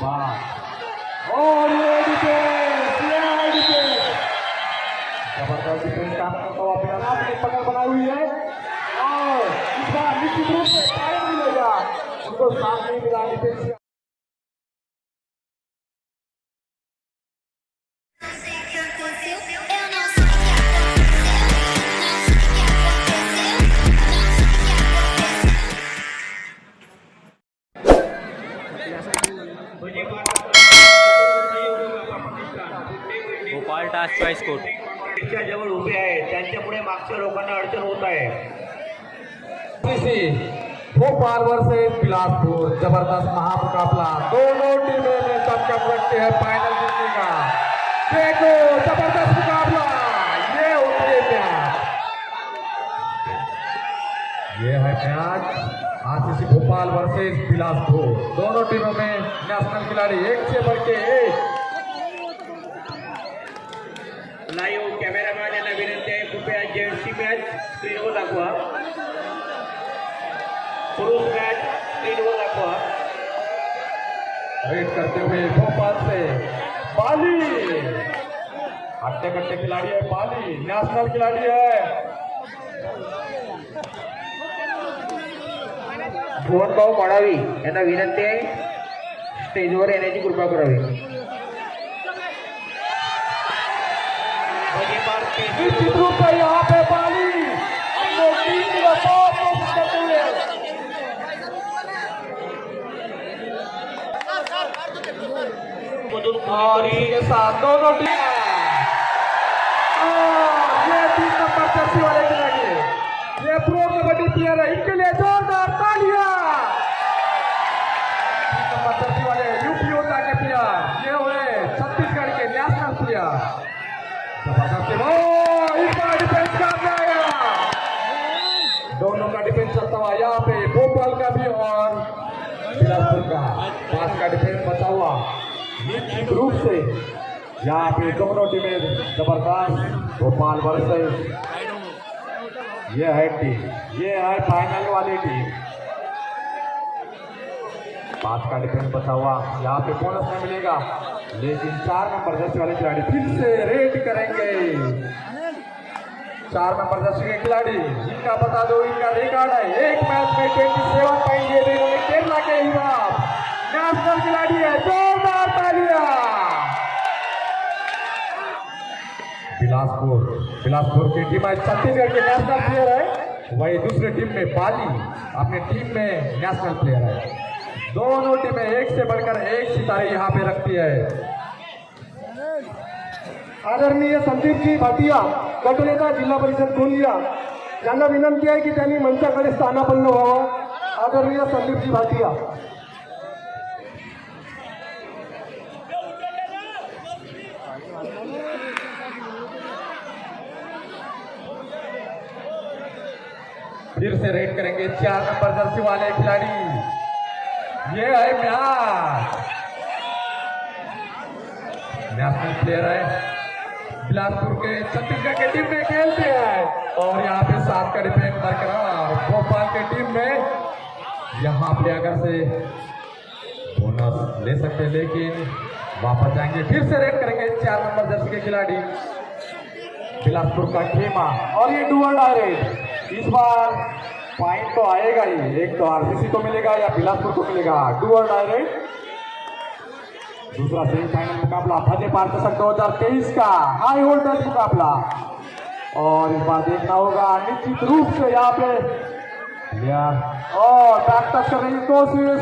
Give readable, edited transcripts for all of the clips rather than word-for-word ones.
और ये डिफेंस जबरदस्त डिफेंस काम करता हुआ पियाना अपनी पकड़ बनाई हुई है और इस बार निश्चित रूप से टाइम मिलेगा, उनको साथ नहीं मिला defence. Gopal task choice code जवळ उभे आहेत, त्यांच्यामुळे मागच्या लोकांना अडचण होत आहे। भोपाल वर्सेस बिलासपुर, जबरदस्त महामुकाबला, दोनों टीमें में दमखम रखते हैं फाइनल जीतने का। देखो जबरदस्त मुकाबला, ये होती है मैच, ये है match RCC Bhopal versus Bilaspur. दोनों टीमों में नेशनल खिलाड़ी एक से बढ़ के एक। लाईव्ह कॅमेरामॅन यांना विनंती आहे, कृपया जेंट्सची मॅच स्क्रीनवर दाखवा, पुरुष मॅच स्क्रीनवर दाखवा। रेड करते हुए भोपाल से बाली, हट्टे कट्टे खिलाड़ी है बाली, नेशनल खिलाड़ी है। भुवन भाऊ मडावी यांना विनंती आहे, स्टेजवर येण्याची कृपा करावी। निश्चित रूप से यहाँ पे बाली के साथ दोनों टीम, ये 3 नंबर जर्सी वाले खिलाड़ी, ये प्रो कबड्डी प्लेयर है, इनके लिए जोरदार तालियां। 3 नंबर जर्सी वाले यूपी योद्धा के प्लेयर, ये हुए छत्तीसगढ़ के नेशनल प्लेयर। डिफेंस करना है, दोनों का डिफेंस चलता हुआ यहाँ पे भोपाल का भी और बिलासपुर का पास का डिफेंस बचा हुआ। निश्चित रूप से यहाँ पे दोनों टीमें जबरदस्त। भोपाल वर्सेस ये है टीम, ये है फाइनल वाली टीम। पास का डिफेंस बचा हुआ, यहाँ पे बोनस नहीं मिलेगा, लेकिन 4 नंबर जर्सी वाले खिलाड़ी फिर से रेड करेंगे। 4 नंबर जर्सी के खिलाड़ी, इनका बता दो इनका रिकॉर्ड है, एक मैच में 27 पॉइंट दिए थे इन्होंने केरला के खिलाफ। नेशनल खिलाड़ी है, जोरदार तालियां। बिलासपुर की टीम है, छत्तीसगढ़ के नेशनल प्लेयर है, वही दूसरी टीम में बाली अपनी टीम में नेशनल प्लेयर है। दोनों टीमें एक से बढ़कर एक सितारे यहाँ पे रखती है। आदरणीय संदीपजी भाटिया, गटनेता जिल्हा परिषद गोंदिया यांना विनंती आहे की त्यांनी मंचाकडे स्थानापन्न व्हावं। आदरणीय संदीपजी भाटिया। फिर से रेड करेंगे 4 नंबर जर्सी वाले खिलाड़ी, ये है मैच, नेशनल प्लेयर है, बिलासपुर के छत्तीसगढ़ के टीम में खेलते हैं और यहाँ पे 7 का डिफेंस बरकरार। भोपाल के टीम में यहाँ पे अगर से बोनस ले सकते हैं, लेकिन वापस जाएंगे। फिर से रेड करेंगे 4 नंबर जर्सी के खिलाड़ी, बिलासपुर का खेमा, और ये डुअल डायरेक्ट। इस बार पॉइंट तो आएगा ही, एक तो आरसीसी को मिलेगा या बिलासपुर को मिलेगा। डुअल डायरेक्ट दूसरा सेमीफाइनल मुकाबला फतेह पार चषक 2023 का हाई वोल्टेज मुकाबला, और इस बार देखना होगा निश्चित रूप से यहाँ पे और बैक टच करने की कोशिश,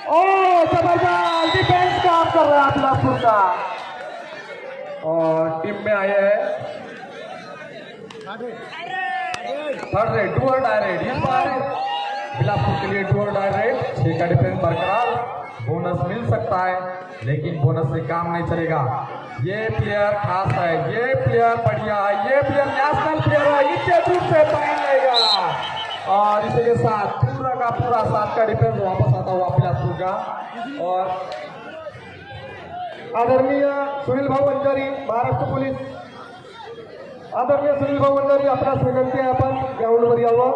और जबरदस्त डिफेंस काम कर रहा है बिलासपुर का, और टीम में आए हैं थर्ड रेड डुअल डायरेक्ट। इस बार बिलासपुर के लिए डुअल डायरेक्ट, 6 का डिफेंस बरकरार, बोनस मिल सकता है लेकिन बोनस से काम नहीं चलेगा। ये प्लेयर खास है, ये प्लेयर बढ़िया है, ये प्लेयर नेशनल प्लेयर है, निश्चित रूप से पॉइंट लेगा। और इसी के साथ पूरा का पूरा 7 का डिफेंस वापस आता हुआ बिलासपुर का। और आदरणीय सुनील भाऊ बंजारी, महाराष्ट्र पोलीस, आदरणीय सुनील भाऊ बंजारी, आपल्यास विनंती आहे आपण ग्राउंडवर यावं।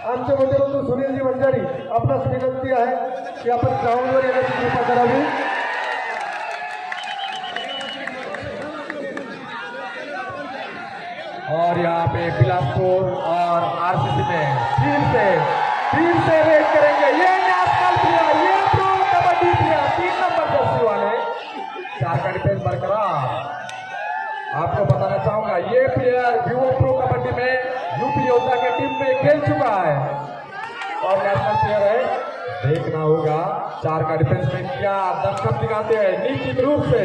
आमचे मोठे बंधू सुनीलजी वंजारी आपणास विनंती आहे की आपण ग्राउंडवर येण्याची कृपा करावी. और यहाँ पे बिलासपुर और आरसीसी में फिर से रेड करेंगे. ये नेशनल प्लेयर, ये pro kabaddi player 3 number Jersey वाले. 4 का डिफेंस बरकरार. आपको बताना चाहूंगा ये प्लेयर विवो प्रो कबड्डी में यूपी योद्धा के टीम में खेल चुका है और नेशनल प्लेयर है. देखना होगा 4 का डिफेंस में क्या दस्तक दिखाते हैं. निश्चित रूप से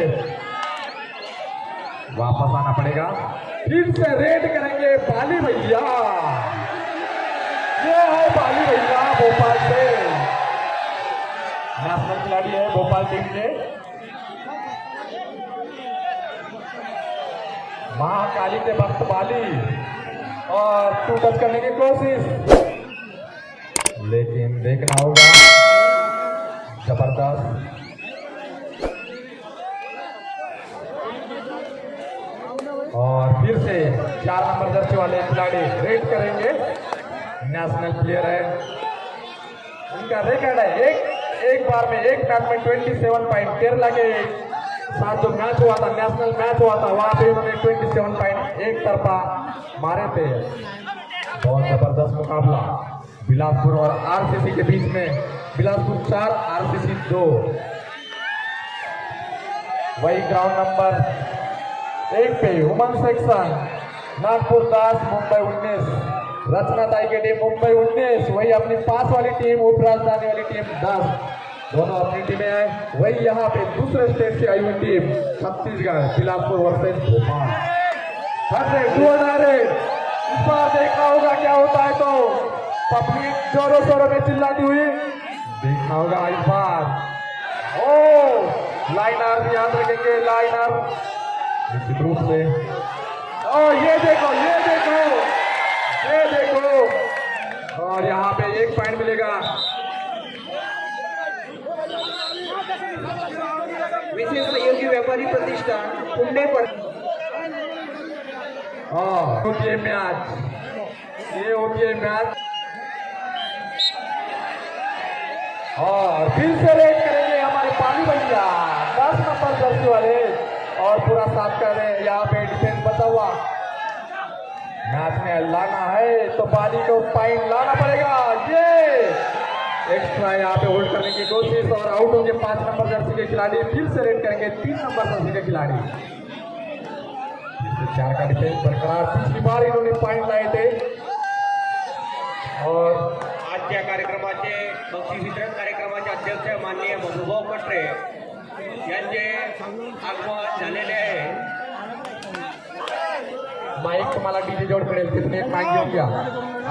वापस आना पड़ेगा. फिर से रेड करेंगे बाली भैया. ये है बाली भैया भोपाल से, नेशनल खिलाड़ी है भोपाल टीम के. महाकाली के वक्त बाली और 2 टच करने की कोशिश, लेकिन देखना होगा जबरदस्त. और फिर से 4 नंबर जर्सी वाले खिलाड़ी रेड करेंगे. नेशनल प्लेयर है, उनका रिकॉर्ड है एक बार में एक मैच में 27 पॉइंट. केरला के साथ जो मैच हुआ था, नेशनल मैच हुआ था, वहां पे उन्होंने 27 पॉइंट एक तरफा मारे थे. बहुत जबरदस्त मुकाबला बिलासपुर और आरसीसी के बीच में. बिलासपुर 4 आरसीसी 2. वही ग्राउंड नंबर 1 पे वुमन सेक्शन नागपुर 10 मुंबई 19. रचना ताई की टीम मुंबई 19, वही अपनी पास वाली टीम उप राजधानी वाली टीम 10. दोनों अपनी टीमें हैं. वही यहाँ पे दूसरे स्टेट से आई हुई टीम छत्तीसगढ़ बिलासपुर वर्सेस भोपाल. इस बार देखना होगा क्या होता है. तो पब्लिक जोरों शोरों में चिल्लाती हुई देखना होगा इस बार. ओ लाइनर भी याद रखेंगे, लाइनर निश्चित रूप से. और ये देखो और यहाँ पे 1 पॉइंट मिलेगा. विशेष सहयोगी व्यापारी प्रतिष्ठान पुणे पर. होती है मैच, ये होती है मैच. और फिर से रेड करेंगे हमारे पाली भैया 10 नंबर जर्सी वाले और पूरा साथ कर रहे हैं. यहाँ पे डिफेंस बचा हुआ. मैच में लाना है तो बाली को पॉइंट लाना पड़ेगा. ये एक्स्ट्रा यहाँ पे होल्ड करने की कोशिश और आउट होंगे 5 नंबर जर्सी के खिलाड़ी. फिर से रेड करेंगे 3 नंबर जर्सी के खिलाड़ी. 4 का डिफेंस बरकरार. पिछली बार इन्होंने पॉइंट लाए थे. और आजच्या कार्यक्रमाचे बक्षीस वितरण कार्यक्रमाचे अध्यक्ष माननीय मधुभाऊ कटरे यांचे आगमन झालेले आहे. माईक तुम्हाला डीजे जोड करेल तिथून एक माईक घेऊन घ्या,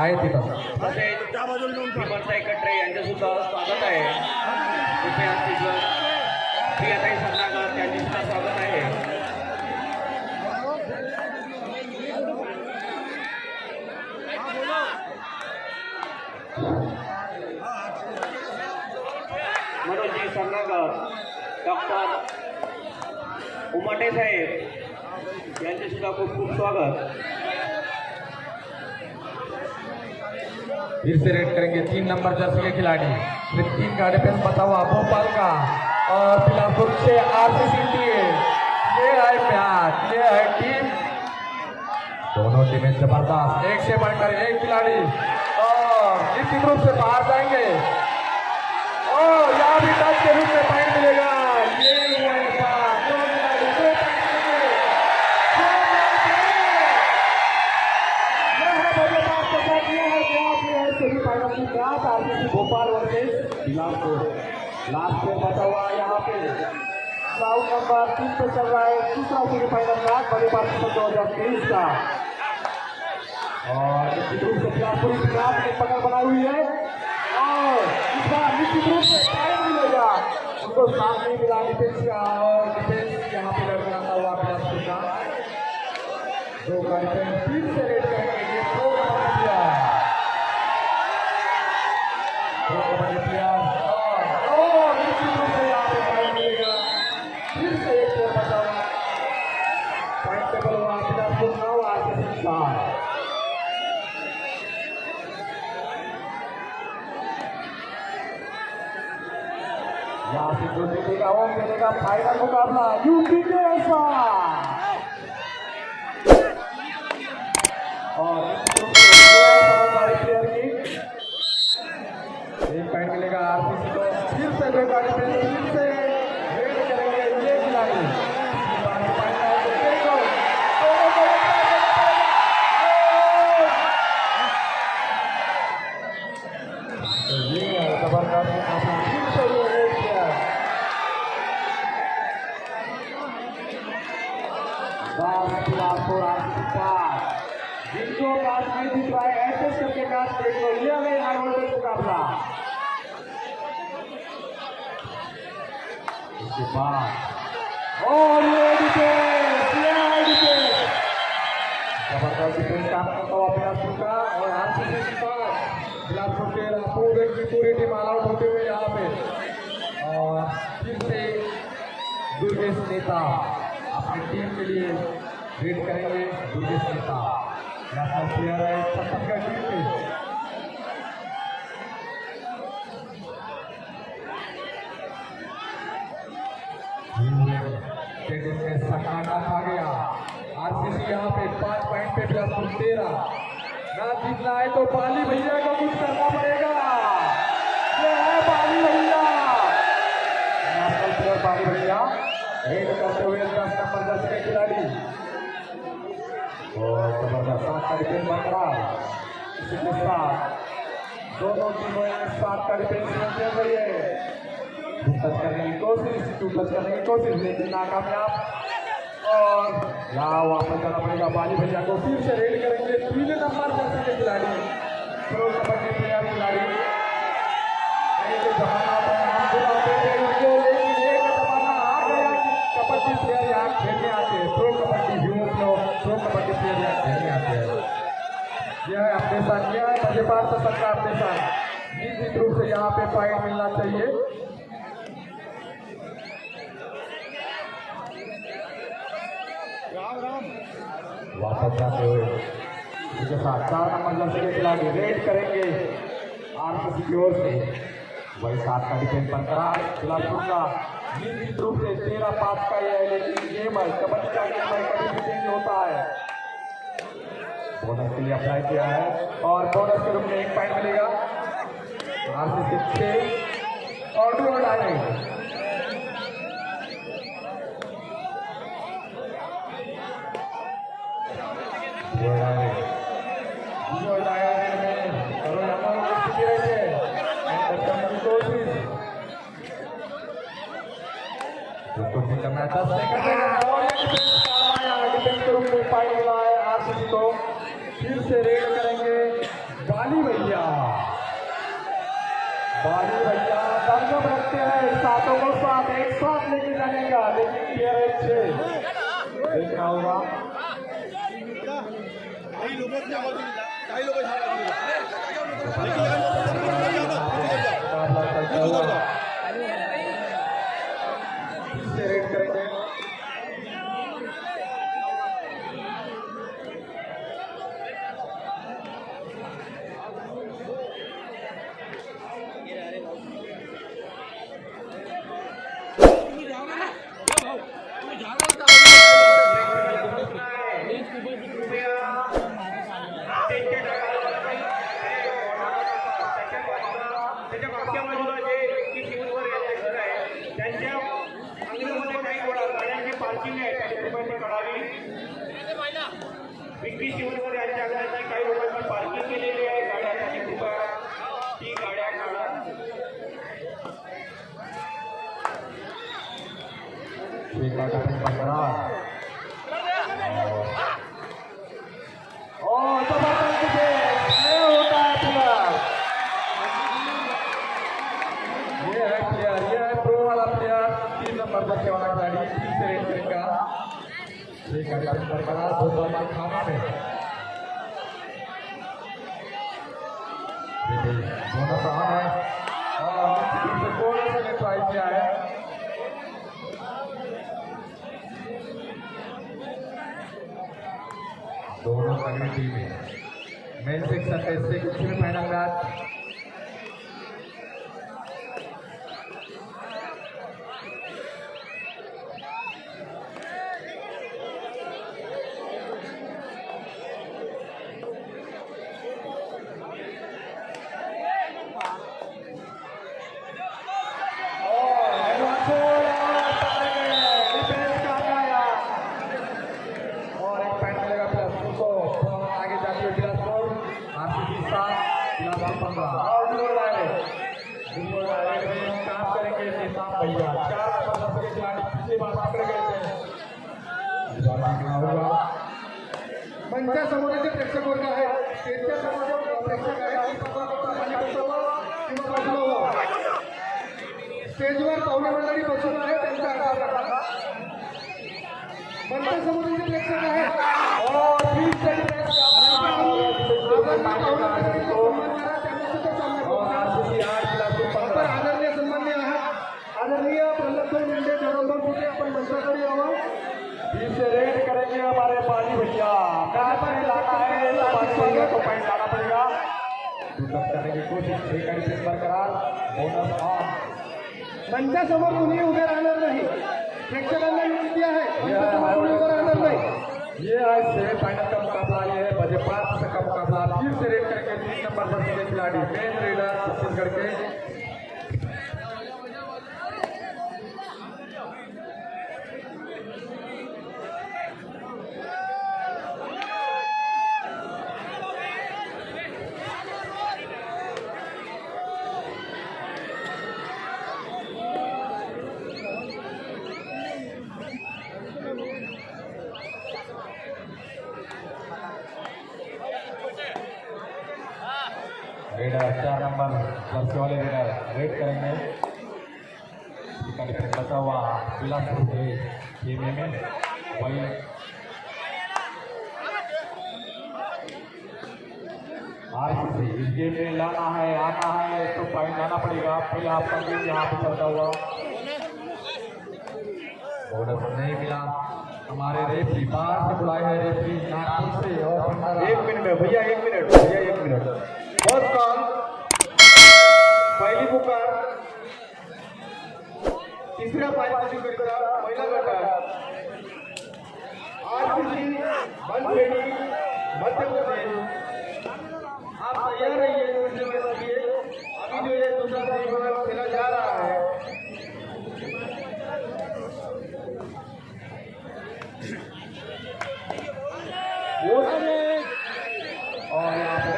आहे तिथं. तसेच श्रीमंताई कटरे यांचे सुद्धा स्वागत आहे. प्रियाताई सन्नागर यांचे सुद्धा स्वागत आहे. मनोजी सन्नागर, डॉक्टर उमाटे साहेब यांचे सुद्धा खूप खूप स्वागत. फिर से रेड करेंगे 3 नंबर जर्सी के खिलाड़ी. फिर 3 का डिफेंस बचा हुआ भोपाल का और बिलासपुर से आरसीसी टीम. ये है मैच, ये है टीम. दोनों टीमें जबरदस्त, एक से बढ़कर एक खिलाड़ी और निश्चित रूप से बाहर जाएंगे. और यहाँ भी टच के रूप में पॉइंट मिलेगा. ये हुआ है बात. दो खिलाड़ी, दो पॉइंट मिलेंगे. सेमीफाइनल की match RCC Bhopal versus Bilaspur. Last में बचा हुआ यहाँ पे राउंड नंबर 3 पे चल रहा है दूसरा सेमीफाइनल मैच बड़े पार्टिसिपेंट 2023 का. और निश्चित रूप से बिलासपुर इस मैच में पकड़ बनाई हुई है और इस बार निश्चित रूप से टाइम मिलेगा. उनको साथ नहीं मिला डिफेंस का और डिफेंस यहाँ पे लड़का हुआ बिलासपुर का. 2 का डिफेंस फिर से रेड करेंगे. ये प्रो कबड्डी प्लेयर और निश्चित रूप से यहाँ पे पॉइंट मिलेगा. फिर से एक प्लेयर बचा हुआ. पॉइंट टेबल हुआ बिलासपुर 9 आरसीसी 4. यहाँ से जो जीतेगा वो खेलेगा फाइनल मुकाबला यूपी के साथ। और समझदारी प्लेयर की एक पॉइंट मिलेगा आरसीसी को। फिर से दो गाड़ी पे फिर से रेड करेंगे ये खिलाड़ी। जिनको काश नहीं दिख रहा है एडजस्ट करके काश देख लो। ये हमें हाई वोल्टेज मुकाबला। उसके बाद और ये डिफेंस जबरदस्त डिफेंस काम करता हुआ बिलासपुर का। और आरसीसी के पास बिलासपुर के पूरी टीम ऑल आउट होते हुए यहाँ पे। और फिर से दुर्गेश नेता अपनी टीम के लिए रेड करेंगे। दुर्गेश नेता नेशनल प्लेयर है छत्तीसगढ़ टीम के। स्टेडियम में सन्नाटा आ गया। आरसीसी यहाँ पे 5 पॉइंट पे बिलासपुर 13। ना जीतना है तो पाली भैया को कुछ करना पड़ेगा। ये है पाली भैया, नेशनल प्लेयर पाली भैया रेड करते हुए 10 नंबर जर्सी के खिलाड़ी। और जबरदस्त 7 का डिफेंस बरकरार। इसी के साथ दोनों टीमें 7 का डिफेंस खेल रही है। टच करने की कोशिश, टच करने की कोशिश लेकिन नाकामयाब। और यहाँ वापस जाना पड़ेगा पाली भैया को। फिर से रेड करेंगे 3 नंबर जर्सी के खिलाड़ी, प्रो कबड्डी प्लेयर खिलाड़ी। जमाना हम बुलाते थे उनको, लेकिन एक जमाना आ गया कि कबड्डी प्लेयर यहाँ खेलने आते हैं। Pro kabaddi pro kabaddi player यहाँ खेलने आते हैं। यह है अपने साथ, यह है मजेदार से सबका अपने साथ। निश्चित रूप से यहाँ पे पॉइंट मिलना चाहिए। वापस जाते हुए इसके साथ 4 नंबर जर्सी के खिलाड़ी रेड करेंगे आरसीसी की ओर से। वही 7 का डिफेंस बरकरार बिलासपुर का। निश्चित रूप से 13-5 का यह लेकिन गेम है, कबड्डी का गेम है, कभी भी चेंज होता है। बोनस के लिए अप्लाई किया है और बोनस के रूप में 1 पॉइंट मिलेगा आरसीसी 6 और 2 डालेंगे। करना 10 सेकंड और डिफेंस के रूप में पॉइंट मिला है आरसीसी को। फिर से रेड करेंगे बाली भैया। बाली भैया दमदम रखते हैं, सातों को साथ एक साथ लेके जाने का, लेकिन प्लेयर है 6 देखना होगा। से रेड करेंगे विक्री शिवनवर यांच्या अंगाने काही लोकांनी पार्किंग केलेली आहे गाड्यांसाठी कृपया ती गाड्या काढा। और जबरदस्त डिफेंस ये होता है प्लेयर। ये है प्लेयर, ये है प्रो वाला प्लेयर 3 नंबर बच्चे वाला खिलाड़ी। फिर से रेड करेगा बरकरार 2 बॉल खाना में। बोनस रहा है और बोनस ने ट्राई किया है। दोनों तगड़ी टीमें मेन सेक्शन में से कुछ में फाइनल मैच और डायरेक्ट में काम करेंगे निशान भैया। 4 नंबर के खिलाड़ी पिछली बार पकड़े गए थे। मंचासमोरील प्रेक्षक वर्ग आहे, स्टेजच्या समोर प्रेक्षक आहे, स्टेजवर पाहुणे मंडळी बसून आहे, त्यांचा आढावा घ्या। मंचासमोरील प्रेक्षक आहे और आदरणीय सन्माननीय आहात, आदरणीय प्रल्हाद मुंडे जगदंबा पुणे, आपण मंचाकडे यावं। बीच से रेड करेंगे हमारे पाजी भैया। लाना है तो पॉइंट लाना पड़ेगा। करने की कोशिश बरकरार, बोनस ऑन। मंचासमोर कुणी उभे राहणार नाही, प्रेक्षकांना विनंती आहे, मंचासमोर कुणी उभे राहणार नाही। ये आज सेमीफाइनल का मुकाबला, ये है बजे 5 का मुकाबला। फिर से रेड करेंगे 3 नंबर पर के खिलाड़ी मेन रेडर छत्तीसगढ़ के। रेडर 4 नंबर जर्सी वाले रेडर रेड करेंगे। बचा हुआ बिलासपुर के खेमे में वही आरसीसी इस गेम में लाना है, आना है तो पॉइंट लाना पड़ेगा। पहले आपका गेम यहाँ पे चलता हुआ बोनस नहीं मिला। हमारे रेफरी बाहर से बुलाए हैं, रेफरी नागपुर से। और 1 मिनट भैया, 1 मिनट भैया, 1 मिनट। फर्स्ट कॉल, पहिली पुकार, तिसऱ्या पायरीकरिता पहिला गट आरसीसी बनखेड़ी मध्य प्रदेश। आप तैयार रहिए अभी जो ये दूसरा सेमीफाइनल खेला जा रहा है। और यहाँ पे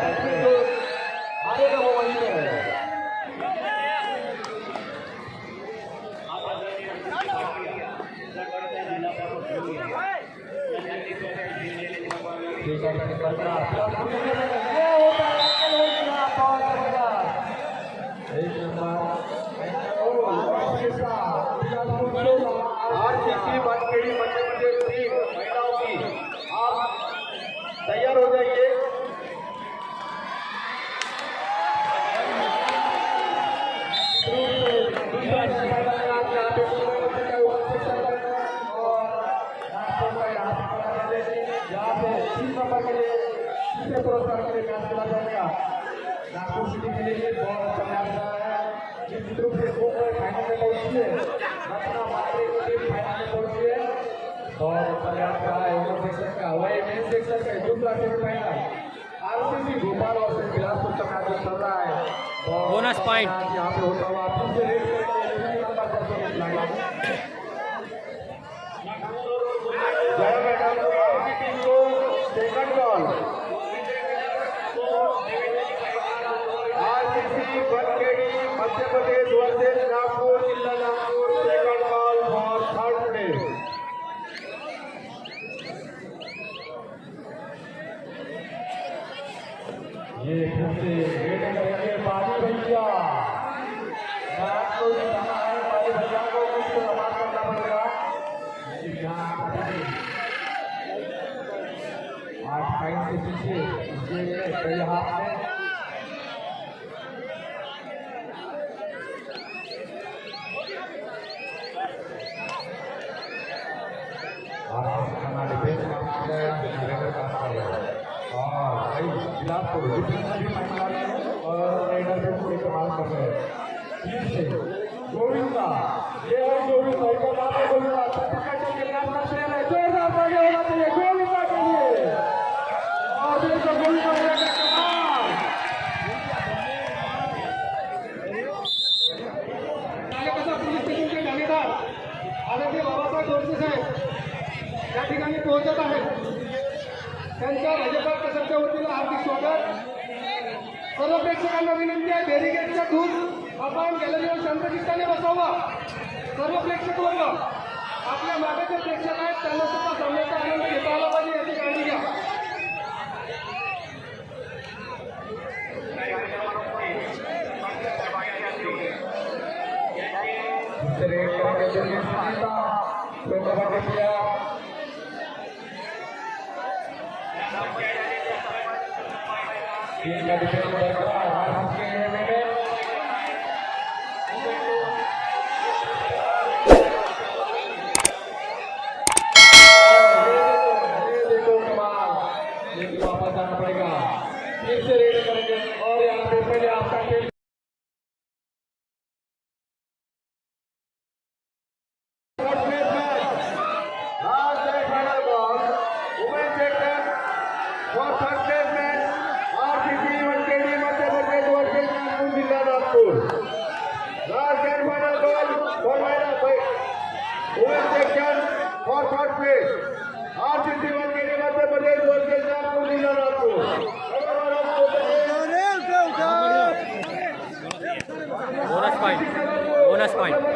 आएगा वो वहीं पे है। आरसीसी बनखेड़ी मध्य प्रदेश टीम महिलाओं की, आप तैयार हो जाइए। पुरस्कार के लिए मैच खेला जाएगा। नागपुर सिटी के लिए बहुत अच्छा मैच रहा है। निश्चित रूप से फाइनल में पहुंची है, रत्ना मात्रे की टीम फाइनल में पहुंची है। बहुत अच्छा मैच रहा है ओपन सेक्शन का। वही मेन सेक्शन का दूसरा सेमीफाइनल आरसीसी भोपाल और बिलासपुर का मैच चल रहा है। बोनस पॉइंट यहाँ पे होता हुआ फिर से रेड जय मैडम आपकी टीम को second ball. RCC Bankhedi Madhya Pradesh versus Nagpur, जिला Nagpur, second ball for third place. ये फिर से रेड करेंगे बाजी भैया। नागपुर जाना है, बाजी भैया को उसको आवाज करना पड़ेगा। 8 पॉइंट से पीछे ये हाथ में डिफेंस काम कर रहा है, काम कर रहा है। और भाई बिलासपुर डिफेंस भी मार रहे हैं और रेडर भी पूरे कमाल कर रहे हैं। ठीक से गोविंदा, ये है गोविंदा, एक बात है गोविंदा, छत्तीसगढ़ के खिलाफ लड़ रहे हैं, जोरदार ताली होना चाहिए गोविंदा के लिए। और देखो गोविंदा का कमाल, नालेकसा पुलिस स्टेशन के ठाणेदार आदरणीय बाबासाहेब गोडसे साहेब या ठिकाणी पोहोचत आहेत। त्यांच्या भाजपा कसरच्या वतीनं हार्दिक स्वागत। सर्व प्रेक्षकांना विनंती आहे बॅरिकेडच्या दूर आपण गॅलरीवर शांतचित्ताने बसावं. सर्व प्रेक्षक वर्ग आपल्या मागे जे प्रेक्षक आहेत त्यांना सुद्धा सामन्याचा आनंद घेता आला पाहिजे याची काळजी घ्या. वापस जाना पड़ेगा, फिर से रेड करेंगे और यहाँ पे पहले आपका खेल बोनस पॉइंट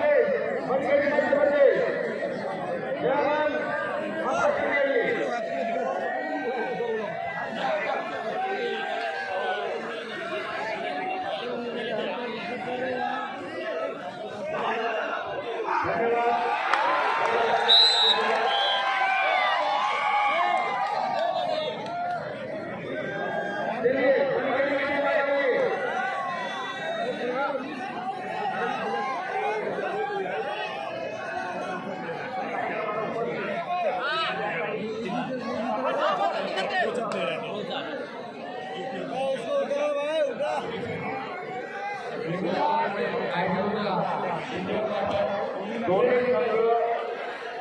दोन्ही संघ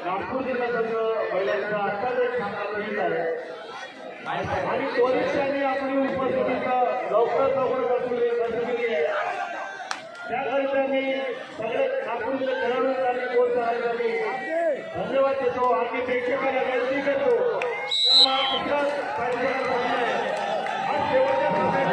नागपूर जिल्हा संघ महिलांचा आत्ताच एक सामना येत आहे आणि त्वरितपणे आपली उपस्थितीचं लवकर दर्शवली आहे. त्याकरिता मी सगळे नागपूर जिल्हा खेळाडूंसाठी प्रोत्साहनासाठी धन्यवाद देतो आणि प्रेक्षकांना विनंती करतो कुठला कार्यक्रम सामना आहे हा शेवटच्या सामन्यात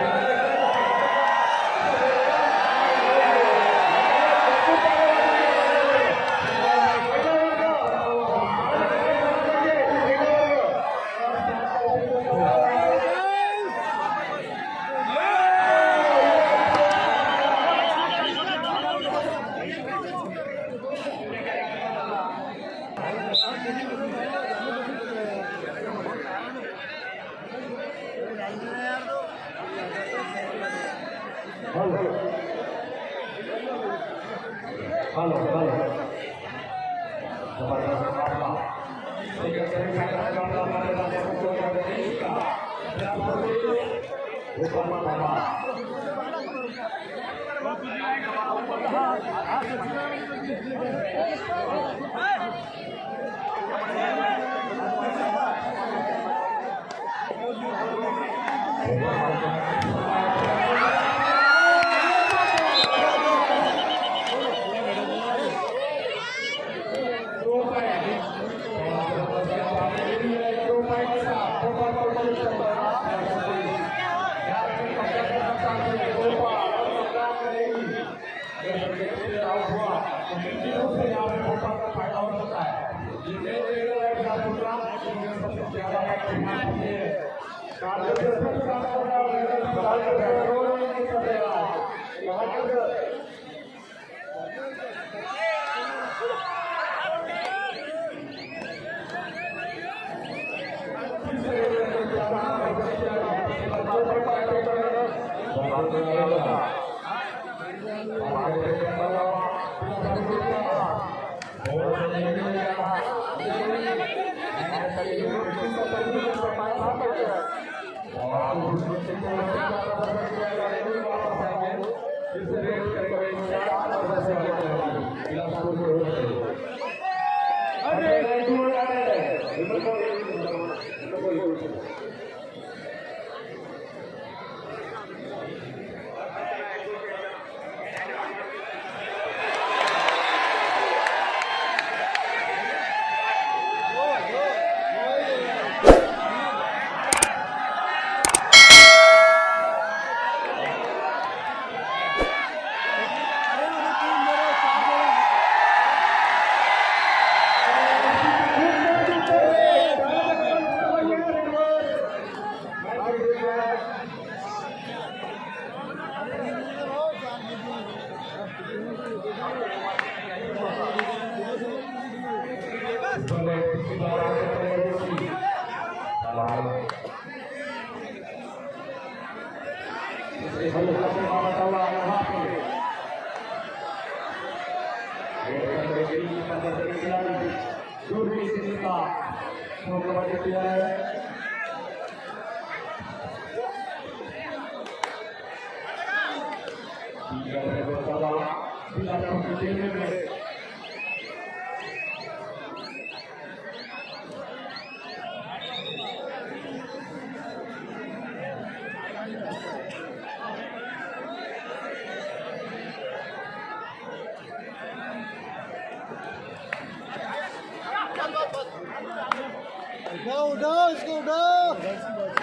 Go, let's go, go! Go, go!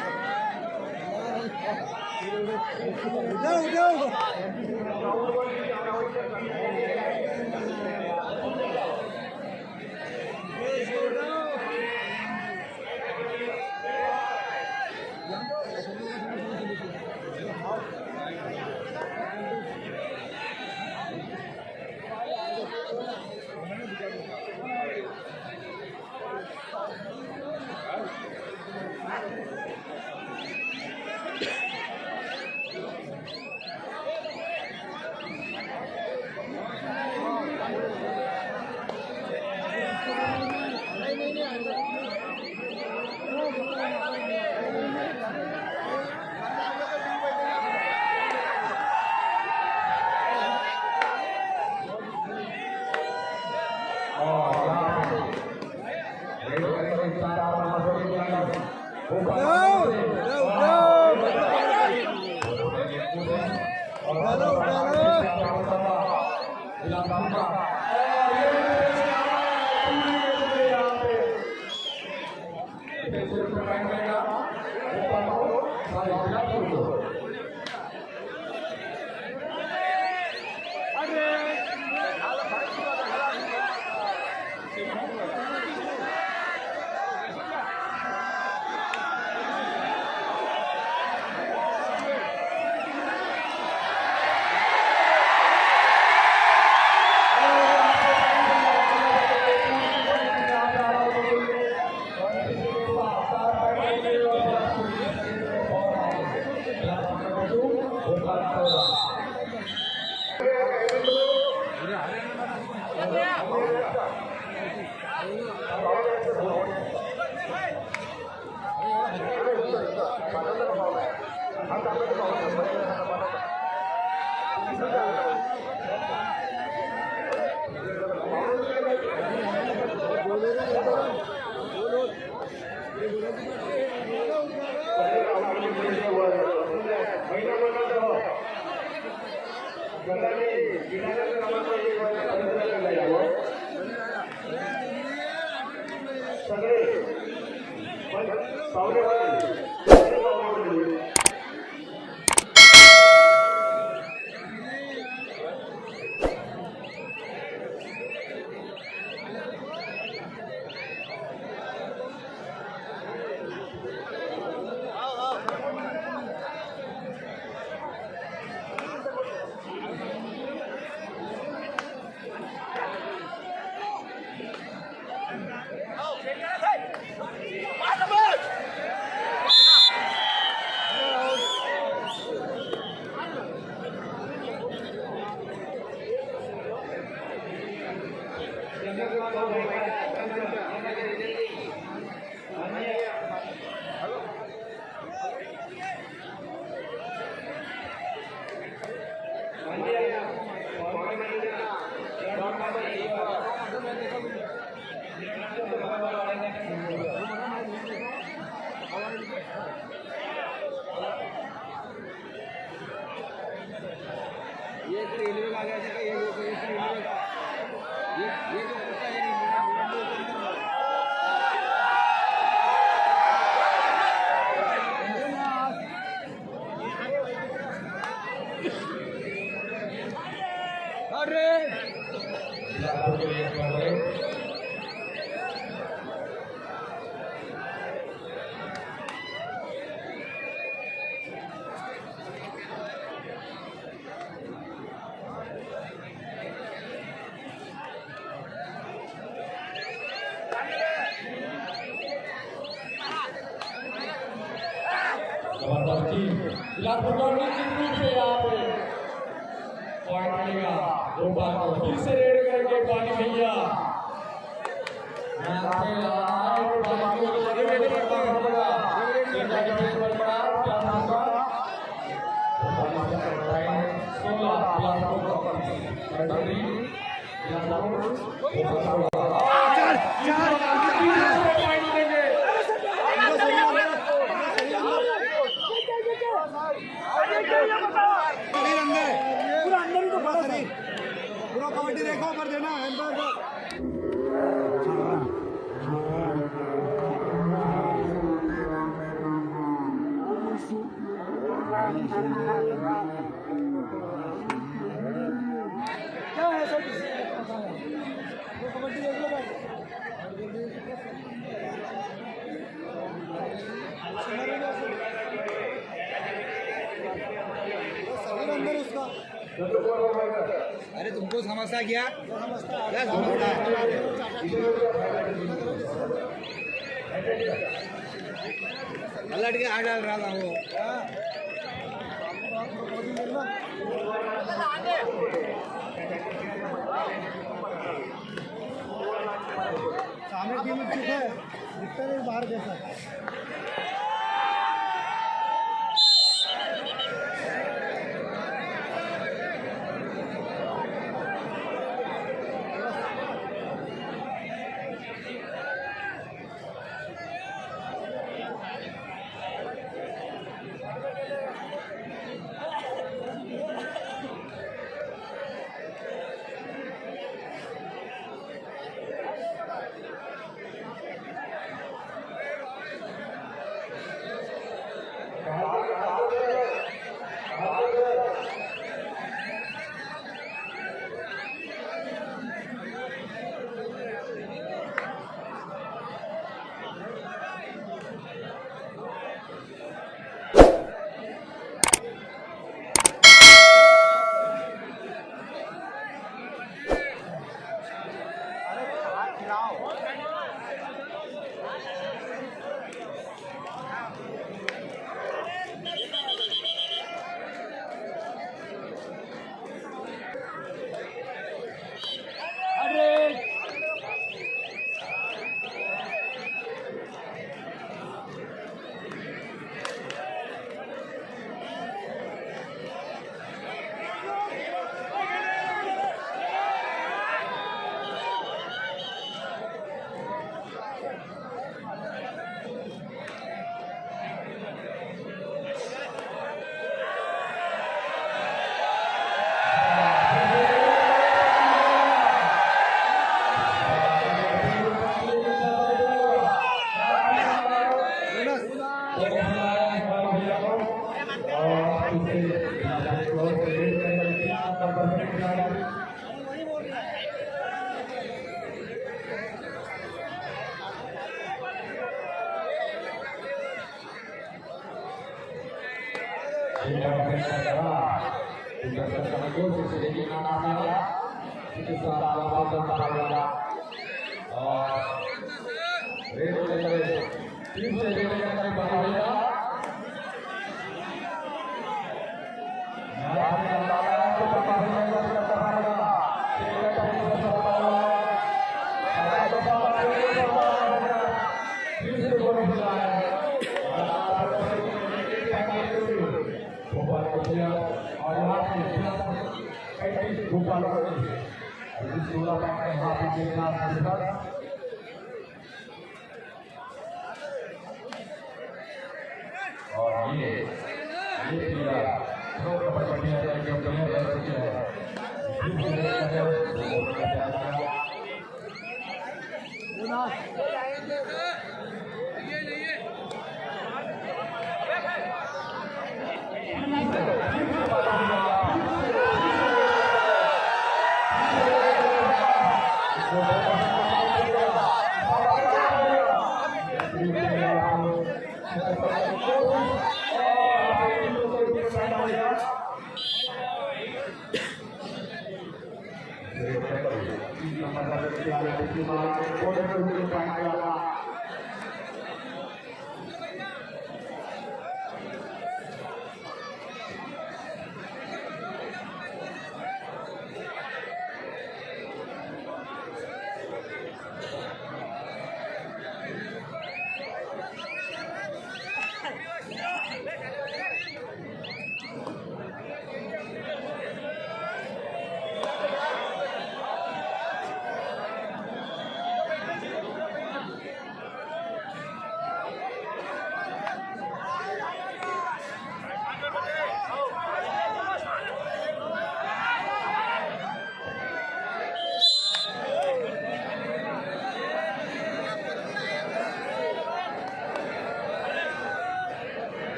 Let's go, go! Bilaspur का निश्चित रूप से यहाँ पे पॉइंट मिलेगा। गोपाल को फिर से रेड करेंगे पानी भैया। यहाँ पे पानी को लगे हुए पड़ता होगा। इंडिया की टीम पर बड़ा बिलासपुर का 16 पूरा अंदर ही तो बड़ा शरीर पूरा कबड्डी देखो पर देना क्या है सर कबड्डी देख लो भाई अंदर उसका अरे तुमको समझता क्या क्या समझता अल्लाह के आ डाल रहा था वो सामने टीम चुप है दिखता नहीं बाहर जैसा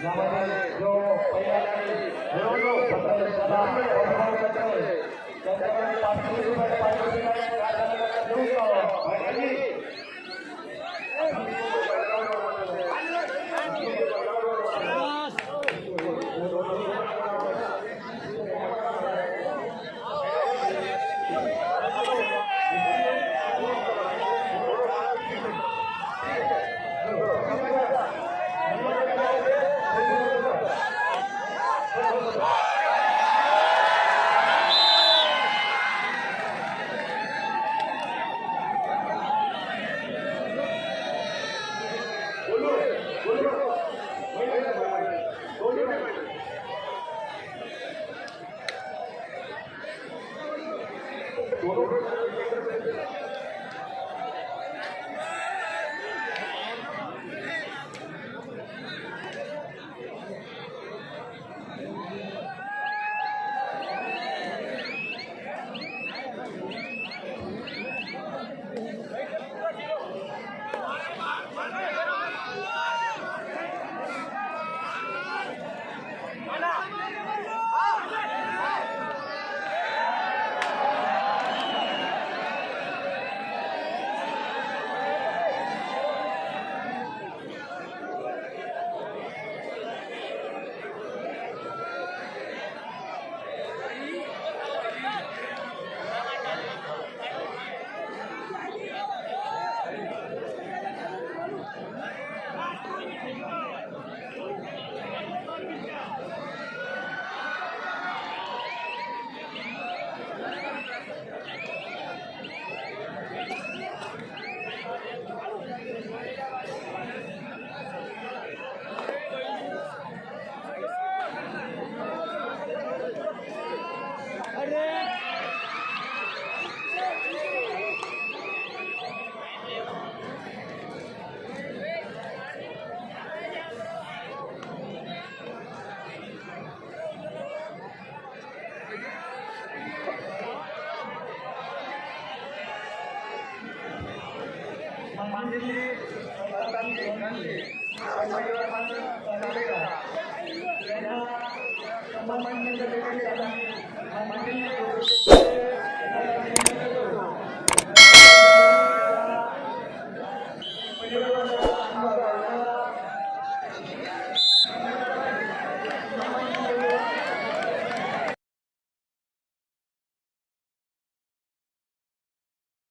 यामध्ये जो पहिला निवडणूक पत्रकारांना अनुभव करतोय त्यांच्याकडे 500 रुपये पारितोषिक आहे. देऊन जावं. आणि